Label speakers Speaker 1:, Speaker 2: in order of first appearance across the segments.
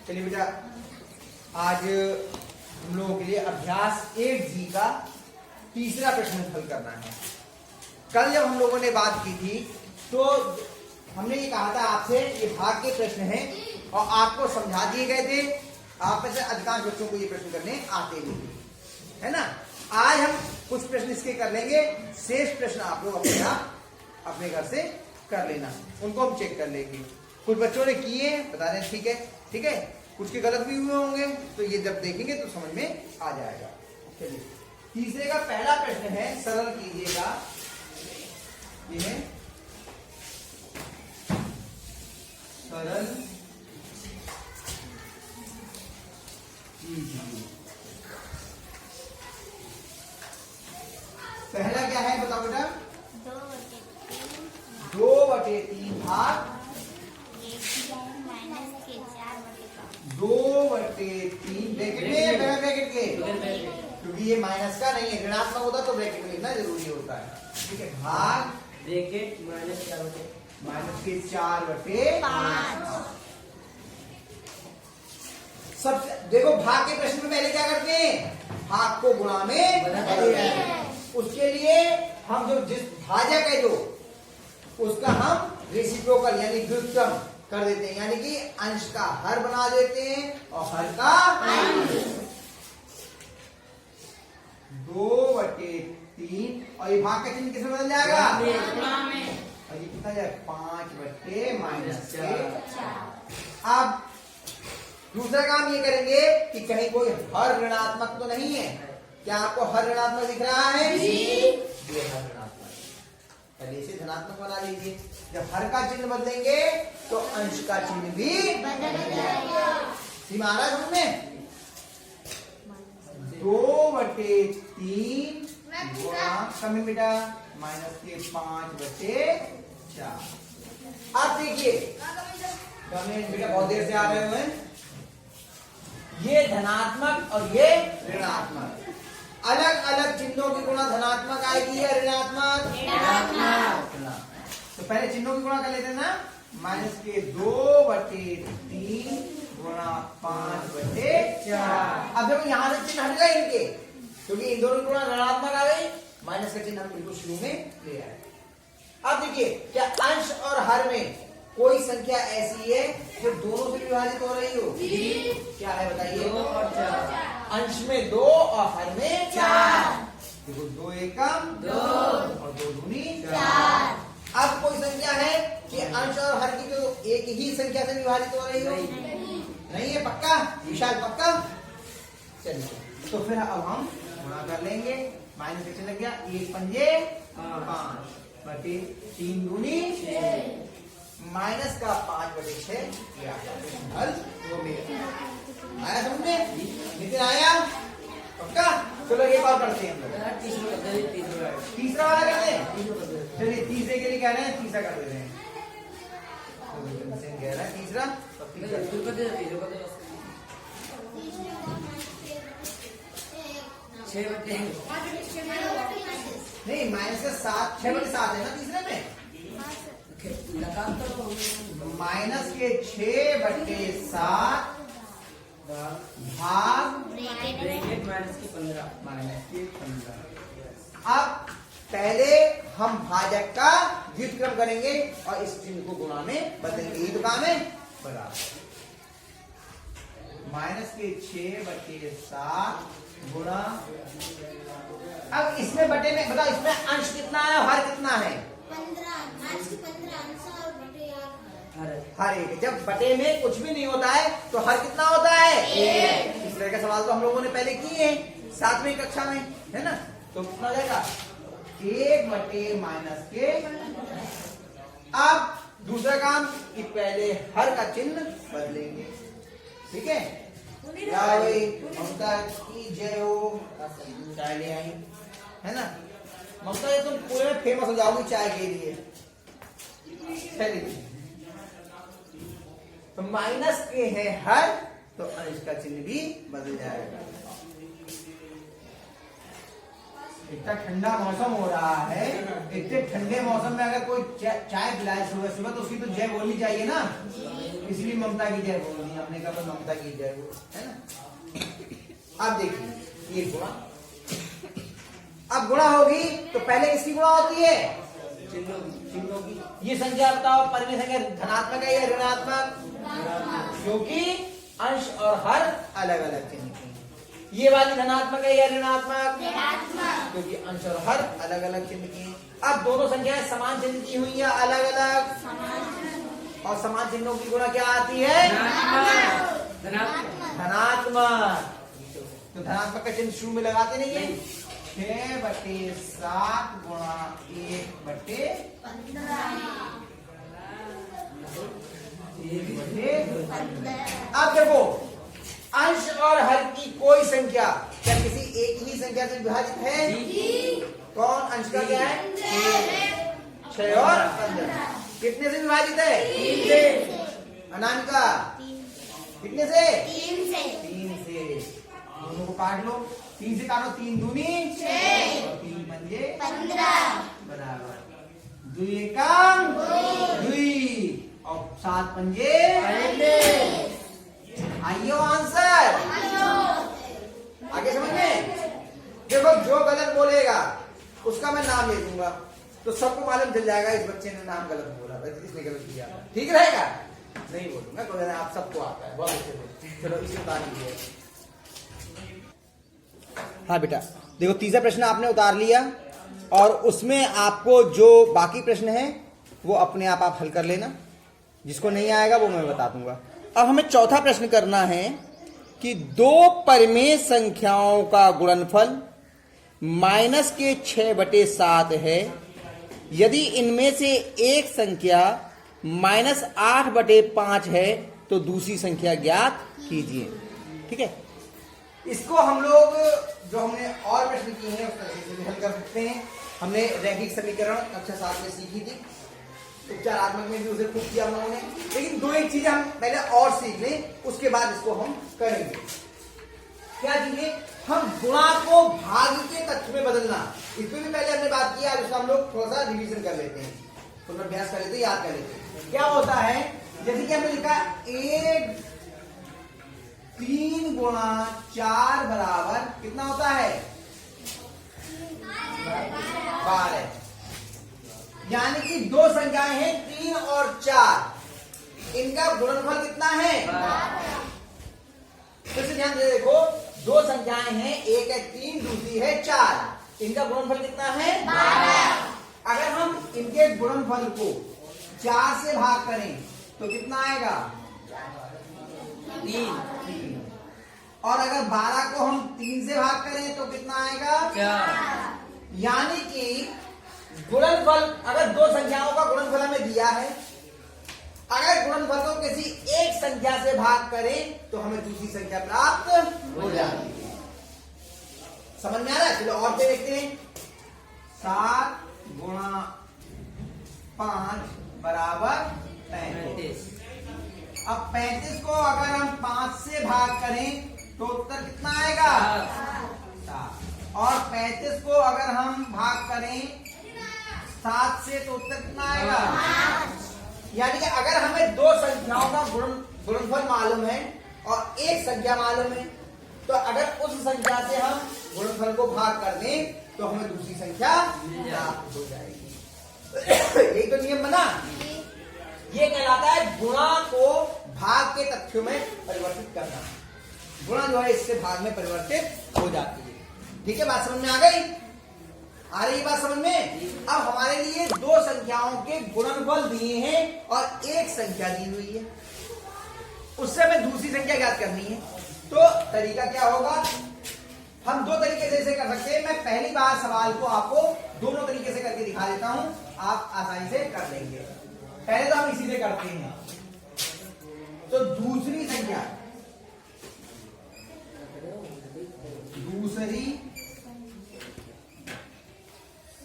Speaker 1: चलिए बेटा, आज हम लोगों के लिए अभ्यास 8G का तीसरा प्रश्न हल करना है। कल जब हम लोगों ने बात की थी तो हमने ये कहा था आपसे, ये भाग के प्रश्न हैं और आपको समझा दिए गए थे। आप में से अधिकांश बच्चों को ये प्रश्न करने आते भी थे, है ना। आज हम कुछ प्रश्न इसके कर लेंगे, शेष प्रश्न आप लोग अपने घर से कर लेना, उनको हम चेक कर लेंगे। कुछ बच्चों ने किए, बता रहे ठीक है, ठीक है, कुछ के गलत भी हुए होंगे, तो ये जब देखेंगे तो समझ में आ जाएगा। चलिए, तीसरे का पहला प्रश्न है, सरल कीजिएगा। ये है सरल कीजिए। पहला क्या है बताओ बेटा? 2/3 भाग 2/3 ब्रैकेट में, बगैर ब्रैकेट के, क्योंकि ये माइनस का नहीं है, ऋणात्मक होता तो ब्रैकेट में लिखना जरूरी होता है। ठीक है, भाग
Speaker 2: ब्रैकेट -4/5
Speaker 1: सबसे देखो, भाग के प्रश्न में पहले क्या करते हैं? भाग को गुणा में बदलते हैं। उसके लिए हम जो जिस भाजक है जो उसका हम रेसिप्रोकल यानी व्युत्क्रम कर देते हैं, यानी कि अंश का हर बना देते हैं और हर का अंश। 2/3 और ये भाग का चिन्ह किसमें बदल जाएगा? और ये कितना जाएगा? 5/-4। अब दूसरा काम ये करेंगे कि कहीं कोई हर ऋणात्मक तो नहीं है। क्या आपको हर ऋणात्मक दिख रहा है? ये हर ऋणात्मक, पहले इसे धनात्मक बना लीजिए। जब हर का चिन्ह बदलेंगे तो अंश का चिन्ह भी बदल जाएगा। सीमा आ रहा है समझ में? 2/3 कमी बेटा -5/4। अब देखिए, कमेंट बेटा बहुत देर से आ रहे हुए, ये धनात्मक और ये ऋणात्मक, अलग अलग चिन्हों की गुणा धनात्मक आएगी या ऋणात्मक? तो पहले चिन्हों की गुणा कर लेते हैं ना, -2/3 गुणा 5/4। अब देखो यहाँ से चिन्ह हट गए इनके, क्योंकि इन दोनों की गुणा ऋणात्मक आ गई, माइनस का चिन्ह हम बिल्कुल शुरू में ले आए। अब देखिए, क्या अंश और हर में कोई संख्या ऐसी है जो दोनों से विभाजित हो रही हो? क्या है बताइए?
Speaker 2: 2 और 4।
Speaker 1: अंश में 2 और हर में 4। देखो, 2 एकम 2 और 2 दूनी 4। अब कोई संख्या है कि अंश और हर की जो एक ही संख्या से विभाजित हो रही हो? नहीं है। पक्का विशाल? पक्का। चलिए, तो फिर अब हम गुणा कर लेंगे। माइनस का चिन्ह लग गया, 1×5 5/3 दूनी 6, माइनस का 5/6 हल वो मेरा आया समझ में? नितिन आया? पक्का। चलो एक और करते हैं हम लोग, तीसरा वाला करते हैं। चलिए, तीसरे के लिए कह रहे हैं, तीसरा कर देते हैं। कह रहा है तीसरा, नहीं माइनस का 7 6/7 है ना तीसरे में, माइनस के 6/7 भाग
Speaker 2: ब्रैकेट -15।
Speaker 1: अब पहले हम भाजक का व्युत्क्रम करेंगे और इस चिन्ह को गुणा में बदलेंगे। ये तो काम है बराबर, माइनस के 6/7 गुणा, अब इसमें बटे में बताओ, इसमें अंश कितना है और हर कितना है?
Speaker 3: 15
Speaker 1: हर एक। जब बटे में कुछ भी नहीं होता है तो हर कितना होता है? 1। इस तरह का सवाल तो हम लोगों ने पहले किए हैं 7वीं कक्षा में, है ना। तो कितना हो जाएगा? 1/-के। अब दूसरा काम कि पहले हर का चिन्ह बदलेंगे। ठीक है, ममता की जय हो, चाय ले आई, है ना। ममता, ये तुम पूरे में फेमस हो जाओगी चाय के लिए। चलिए, तो माइनस के है हर, तो अंश का चिन्ह भी बदल जाएगा। इतना ठंडा मौसम हो रहा है, इतने ठंडे मौसम में अगर कोई चाय पिलाए सुबह सुबह तो उसकी तो जय बोलनी चाहिए ना, इसलिए ममता की जय बोलनी हमने कहा, तो ममता की जय बोल, है ना। अब देखिए ये गुणा, अब गुणा होगी तो पहले किसकी गुणा होती है? चिन्हों की। ये संख्या बताओ, परिमेय संख्या धनात्मक है या ऋणात्मक? क्योंकि अंश और हर अलग अलग चिन्ह की। ये वाली धनात्मक है या ऋणात्मक? क्योंकि अंश और हर अलग अलग चिन्ह की। अब दोनों संख्याएं समान चिन्ह की हुई या अलग अलग? और समान चिन्हों की गुणा क्या आती है? धनात्मक। तो धनात्मक का चिन्ह शुरू में लगाते नहीं है। 6/7 गुणा 1/15। अब देखो, अंश और हर की कोई संख्या क्या किसी एक ही संख्या से विभाजित है? कौन? अंश का क्या है? 6 और 15। कितने से विभाजित है? 3 से। अनामिका कितने से? 3 से। दोनों को काट लो, 3 से काटो, 3 दूनी 6 और 3 पंजे 15 बराबर 2 एकम 2 और 7 पंजे 45। आइयो आंसर। आगे समझ में? देखो जो गलत बोलेगा उसका मैं नाम ले दूंगा, तो सबको मालूम चल जाएगा इस बच्चे ने नाम गलत बोला, इसने गलत किया। ठीक रहेगा? नहीं बोलूंगा, कोई आप सबको आता है, बहुत अच्छे से। चलो इसे उतार लीजिए। हाँ बेटा देखो, तीसरा प्रश्न आपने उतार लिया और उसमें आपको जो बाकी प्रश्न है वो अपने आप हल कर लेना, जिसको नहीं आएगा वो मैं बता दूंगा। अब हमें चौथा प्रश्न करना है कि दो परिमेय संख्याओं का गुणनफल माइनस के 6/7 है। यदि इनमें से एक संख्या -8/5 है तो दूसरी संख्या ज्ञात कीजिए। ठीक है, इसको हम लोग जो हमने और प्रश्न किए हैं उस तरीके से भी हल कर सकते हैं। हमने रैखिक समीकरण कक्षा 7 में सीखी थी, उपचारात्मक में भी उसे खूब किया हम लोगों ने, लेकिन दो एक चीजें हम पहले और सीख लें, उसके बाद इसको हम करेंगे। क्या चीजें? हम गुणा को भाग के तथ्य में बदलना, इसमें भी पहले हमने बात की, आज उसका हम लोग थोड़ा सा रिवीजन कर लेते हैं, पुनर्भ्यास कर लेते हैं, याद कर लेते हैं। क्या होता है, जैसे कि हमने लिखा 3 गुणा 4 बराबर कितना होता है? 12। यानी कि दो संख्याएं हैं 3 और 4, इनका गुणनफल कितना है? 12। फिर से ध्यान दे, देखो दो संख्याएं हैं, एक है 3 दूसरी है 4, इनका गुणनफल कितना है? 12। अगर हम इनके गुणनफल को 4 से भाग करें तो कितना आएगा? 3। और अगर 12 को हम 3 से भाग करें तो कितना आएगा? 4। यानी कि गुणनफल, अगर दो संख्याओं का गुणनफल हमें दिया है, अगर गुणनफल को किसी एक संख्या से भाग करें तो हमें दूसरी संख्या प्राप्त हो जाती है। समझ में आ रहा है? चलो और देखते हैं। 7 गुणा 5 बराबर 35। अब 35 को अगर हम 5 से भाग करें तो उत्तर कितना आएगा? 7। और 35 को अगर हम भाग करें 7 से तो उत्तर कितना आएगा? 5। यानी कि अगर हमें दो संख्याओं का गुणनफल मालूम है और एक संख्या मालूम है, तो अगर उस संख्या से हम गुणनफल को भाग कर दें तो हमें दूसरी संख्या प्राप्त हो जाएगी। यही तो नियम बना। ये कहलाता है गुणा को भाग के तथ्यों में परिवर्तित करना। गुणा जो है इससे भाग में परिवर्तित हो जाती है। ठीक है, बात समझ में आ गई? आ रही बात समझ में? अब हमारे लिए दो संख्याओं के गुणनफल दिए हैं और एक संख्या दी हुई है, उससे हमें दूसरी संख्या ज्ञात करनी है। तो तरीका क्या होगा? हम दो तरीके से इसे कर सकते हैं। मैं पहली बार सवाल को आपको दोनों तरीके से करके दिखा देता हूं, आप आसानी से कर लेंगे। पहले तो हम इसी से करते हैं। तो दूसरी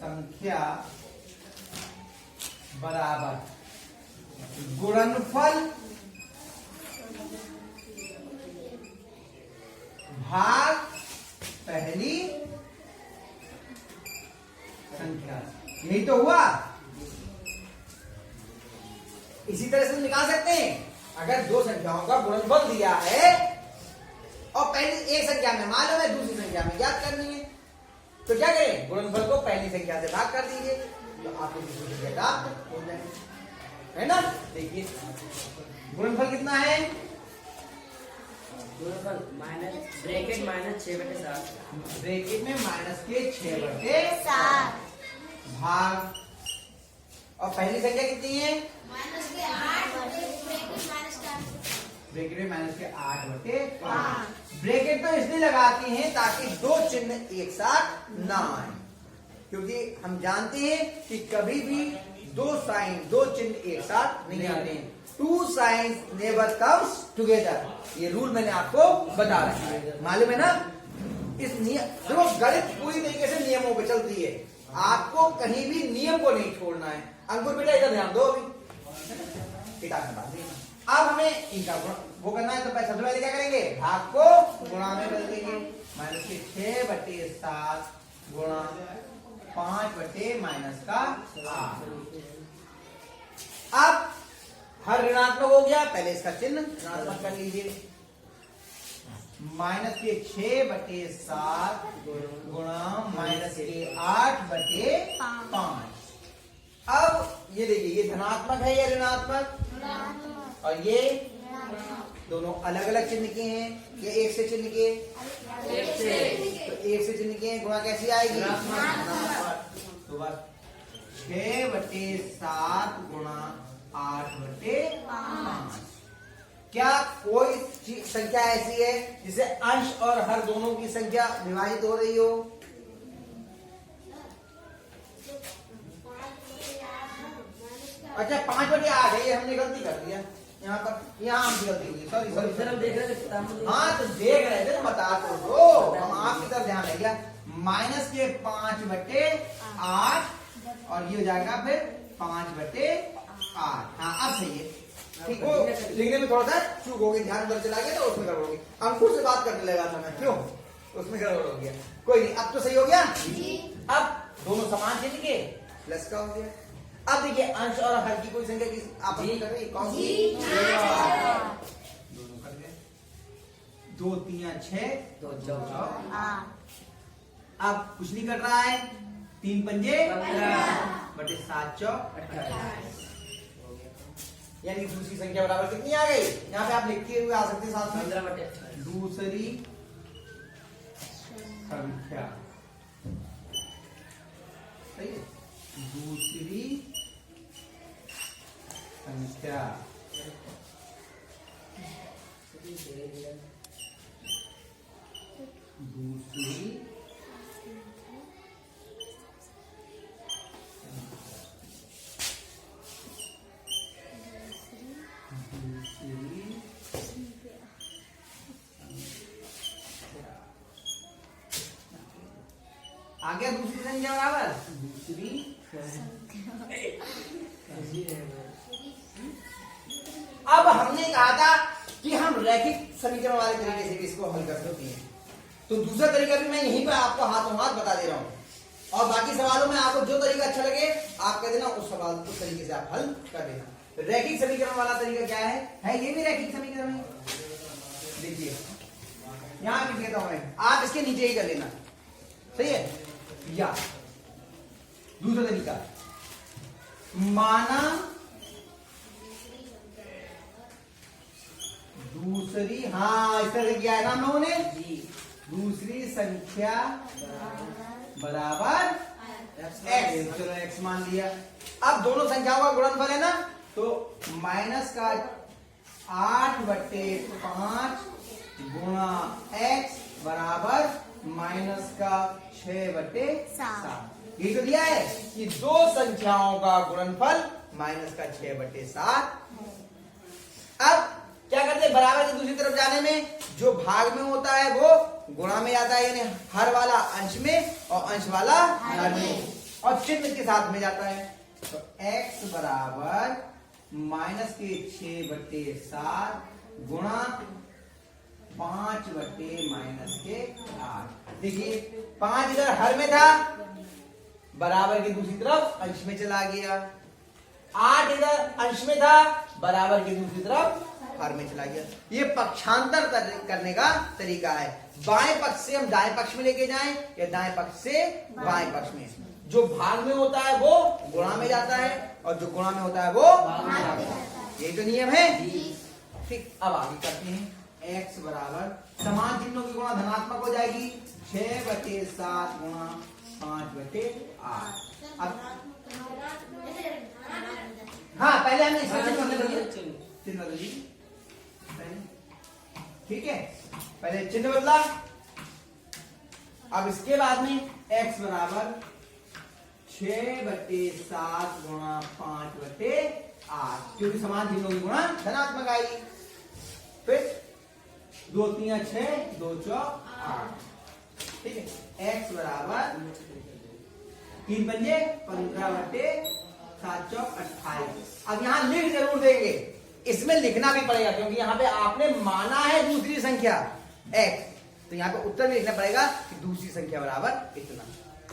Speaker 1: संख्या बराबर गुणनफल भाग पहली यही तो हुआ। इसी तरह से निकाल सकते हैं, अगर दो संख्याओं का गुणनफल दिया है और पहली एक संख्या में मालूम है, दूसरी संख्या में ज्ञात करनी है, तो क्या करें, गुणनफल को पहली संख्या से भाग कर दीजिए, तो आपको दूसरी संख्या प्राप्त हो जाएगी, है ना। देखिए गुणनफल कितना है,
Speaker 2: गुणनफल माइनस ब्रैकेट माइनस 6/7,
Speaker 1: ब्रैकेट में माइनस के 6/7 भाग, और पहली संख्या कितनी है, ब्रैकेट में माइनस के 8/5। ब्रैकेट तो इसलिए लगाते हैं ताकि दो चिन्ह एक साथ ना आए, क्योंकि हम जानते हैं कि कभी भी दो साइन दो चिन्ह एक साथ नहीं आते हैं। Two science never comes together, ये रूल मैंने आपको बता रखा है, मालूम है ना। इस नियम देखो, गणित पूरी तरीके से नियमों पे चलती है, आपको कहीं भी नियम को नहीं छोड़ना है। अंकुर बेटा इधर ध्यान दो, अभी किताब में बात देना। अब हमें इनका वो करना है, तो सबसे पहले क्या करेंगे, भाग को गुणा में बदल देंगे, माइनस के 6/7 गुणा 5/-8। अब हर ऋणात्मक हो गया, पहले इसका चिन्ह ऋणात्मक कर लीजिए, माइनस के 6/7 गुणा माइनस के 8/5। अब ये देखिए, ये धनात्मक है या ऋणात्मक, और ये दोनों अलग अलग चिन्ह के हैं, ये एक से चिन्ह के, तो एक से चिन्ह के गुणा कैसी आएगी, तो बस 6/7 गुणा 8/5। क्या कोई संख्या ऐसी है जिसे अंश और हर दोनों की संख्या विभाजित हो रही हो, अच्छा 5/8 है, ये हमने गलती कर दिया यहाँ पर, यहाँ हमसे गलती हुई, सॉरी सॉरी,
Speaker 2: हम देख रहे थे,
Speaker 1: हाँ तो देख रहे थे, बता तो दो, हम आपकी तरफ ध्यान है क्या, माइनस के 5/8 और ये हो जाएगा फिर 5/8। हाँ अब सही है, ठीक हो, लिखने में थोड़ा सा चूक हो गई, ध्यान उधर चला गया तो उसमें गड़बड़ हो गई, अंकुर से बात करने लगा था मैं, क्यों उसमें गड़बड़ हो गया, कोई नहीं, अब तो सही हो गया। अब दोनों समान चिन्ह के प्लस का हो गया। अब देखिए, अंश और हर की कोई संख्या किस आप नहीं कर रहे, कौन सी, दोनों कर गए, 2 3 6
Speaker 2: तो 14,
Speaker 1: अब कुछ नहीं कर रहा है, 3 पंजे 15/7 चौक 28, यानी दूसरी संख्या बराबर कितनी आ गई, यहाँ पे आप लिखते हुए आ सकते हैं साथ में,
Speaker 2: 15/28,
Speaker 1: दूसरी संख्या, सही है, दूसरी संख्या, दूसरी आ गया, दूसरी संख्या बराबर दूसरी। अब हमने कहा था कि हम रैखिक समीकरण वाले तरीके से भी इसको हल कर सकते हैं, तो दूसरा तरीका भी मैं यहीं पर आपको हाथों हाथ बता दे रहा हूं, और बाकी सवालों में आपको जो तरीका अच्छा लगे आप कह देना, उस सवाल उस तरीके से आप हल कर देना। रैखिक समीकरण वाला तरीका क्या है ये भी रैखिक समीकरण है, देखिए यहां लिख देता हूं मैं, आप इसके नीचे ही कर लेना, सही है। या दूसरा तरीका, माना दूसरी, हाँ इस तरह किया है ना हम लोगों ने, दूसरी संख्या बराबर x, चलो x मान लिया। अब दोनों संख्याओं का गुणनफल है ना, तो माइनस का 8/5 गुणा x बराबर माइनस का 6/7। ये तो दिया है कि दो संख्याओं का गुणनफल माइनस का 6/7। अब क्या करते हैं, बराबर से दूसरी तरफ जाने में जो भाग में होता है वो गुणा में जाता है, यानी हर वाला अंश में और अंश वाला हर में, और चिन्ह के साथ में जाता है, तो x बराबर माइनस के 6/7 गुणा 5/-8। देखिए 5 इधर हर में था, बराबर की दूसरी तरफ अंश में चला गया। 8 इधर अंश में था, बराबर की दूसरी तरफ हर में चला गया। ये पक्षांतर करने का तरीका है। बाएं पक्ष से हम दाएं पक्ष में लेके जाएं या दाएं पक्ष से बाएं पक्ष में। जो भाग में होता है वो गुणा में जाता है और जो गुणा में होता है वो भाग में जाता है। यही तो नियम है। ठीक, अब आगे करते हैं। x बराबर समान चिन्हों की गुणा धनात्मक हो जाएगी। 6/7 गुणा 5/8। अब हाँ, पहले हमने इसका चिन्ह बदल दी। ठीक है, पहले चिन्ह बदला। अब इसके बाद में x बराबर 6/7 गुणा 5/8, क्योंकि समान चिन्हों की गुणा धनात्मक आई। फिर 2 3 6 2 4 8। ठीक है, x बराबर 3 पंजे 15/7 चौक 28। अब यहां लिख जरूर देंगे, इसमें लिखना भी पड़ेगा क्योंकि यहाँ पे आपने माना है दूसरी संख्या x, तो यहाँ पे उत्तर में लिखना पड़ेगा कि दूसरी संख्या बराबर इतना।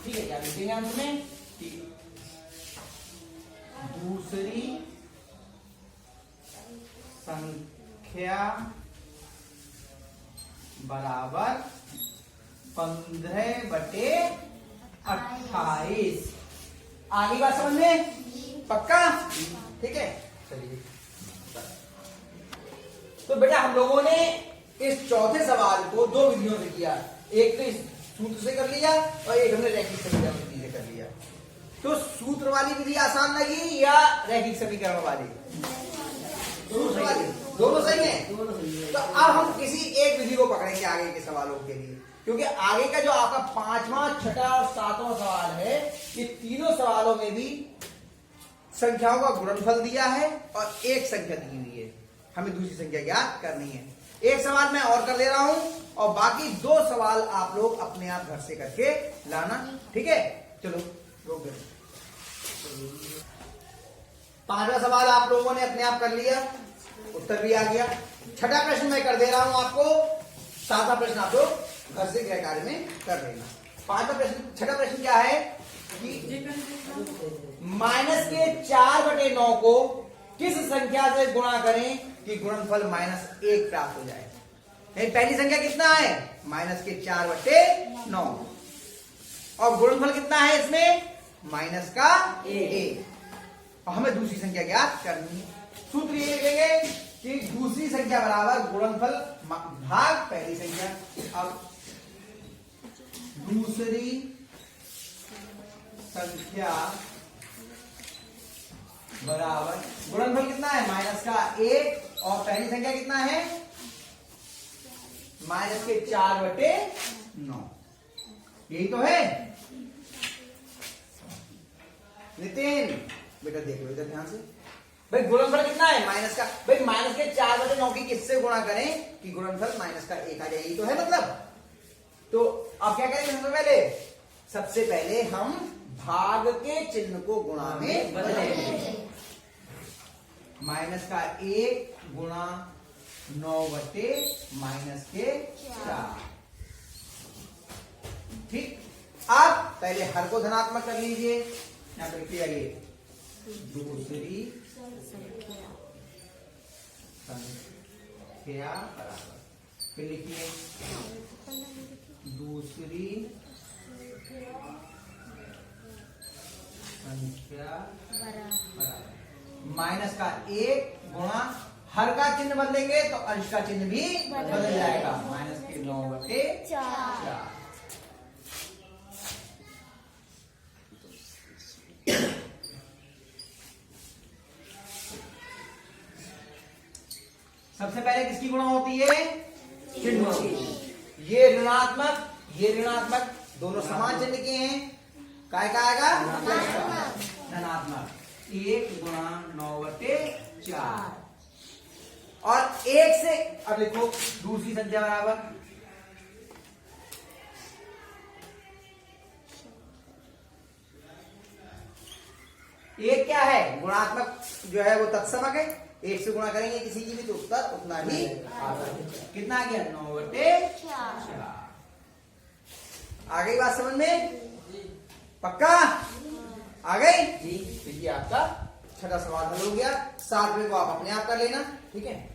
Speaker 1: ठीक है, क्या लिखेंगे अंत में कि दूसरी संख्या बराबर 15/28। आगे बात समझ में पक्का? ठीक है, चलिए। तो बेटा हम लोगों ने इस चौथे सवाल को 2 विधियों से किया। एक तो इस सूत्र से कर लिया और एक हमने रैखिक समीकरण विधि से कर लिया। तो सूत्र वाली विधि आसान लगी या रैखिक समीकरण वाली? सूत्र वाली। दोनों सही है। तो अब हम किसी एक विधि को पकड़ेंगे आगे के सवालों के लिए, क्योंकि आगे का जो आपका 5वां, 6ठा और 7वां सवाल है, ये तीनों सवालों में भी संख्याओं का गुणनफल दिया है और एक संख्या दी हुई है, हमें दूसरी संख्या ज्ञात करनी है। एक सवाल मैं और कर ले रहा हूं और बाकी 2 सवाल आप लोग अपने आप घर से करके लाना। ठीक है, चलो रोक दो। 5वां सवाल आप लोगों ने अपने आप कर लिया, उत्तर भी आ गया। 6ठा प्रश्न मैं कर दे रहा हूं आपको, 7वां प्रश्न आप लोग घर से गृह कार्य में कर लेना। 5वां प्रश्न, 6ठा प्रश्न क्या है कि माइनस के 4/9 को किस संख्या से गुणा करें कि गुणनफल -1 प्राप्त हो जाए। पहली संख्या कितना है? माइनस के 4/9 और गुणनफल कितना है इसमें? माइनस का 1। और हमें दूसरी संख्या ज्ञात करनी है। सूत्र ये लिखेंगे कि दूसरी संख्या बराबर गुणनफल भाग पहली संख्या। अब दूसरी संख्या बराबर गुणनफल कितना है? माइनस का 1 और पहली संख्या कितना है? माइनस के 4/9। यही तो है नितिन, बेटा देख लो इधर ध्यान से। भाई गुणनफल कितना है? माइनस का, भाई माइनस के 4/9 की किससे गुणा करें कि गुणनफल माइनस का 1 आ जाए, यही तो है मतलब। तो अब क्या करेंगे? सबसे पहले हम भाग के चिन्ह को गुणा में बदलेंगे। माइनस का 1 गुणा 9/-माइनस के 4। ठीक, अब पहले हर को धनात्मक कर लीजिए। यहां पर लिखिए आइए, दूसरी संख्या बराबर, फिर लिखिए दूसरी संख्या बराबर माइनस का 1 गुणा हर का चिन्ह बदलेंगे तो अंश का चिन्ह भी बदल जाएगा। माइनस के 9/4। सबसे पहले किसकी गुणा होती है? चिन्हों की। ये ऋणात्मक, ये ऋणात्मक, दोनों समान चिन्ह के हैं। काय का आएगा? धनात्मक। 1 गुणा 9/4 और 1 से अब लिखो दूसरी संख्या बराबर एक क्या है? गुणात्मक जो है वो तत्समक है। 1 से गुणा करेंगे किसी की भी तो उत्तर उतना ही आता है। कितना आ गया? 9/4। आ गई बात समझ में? पक्का आ गई
Speaker 2: जी।
Speaker 1: तो ये आपका छठा सवाल हल हो गया। 7वें को आप अपने आप कर लेना, ठीक है।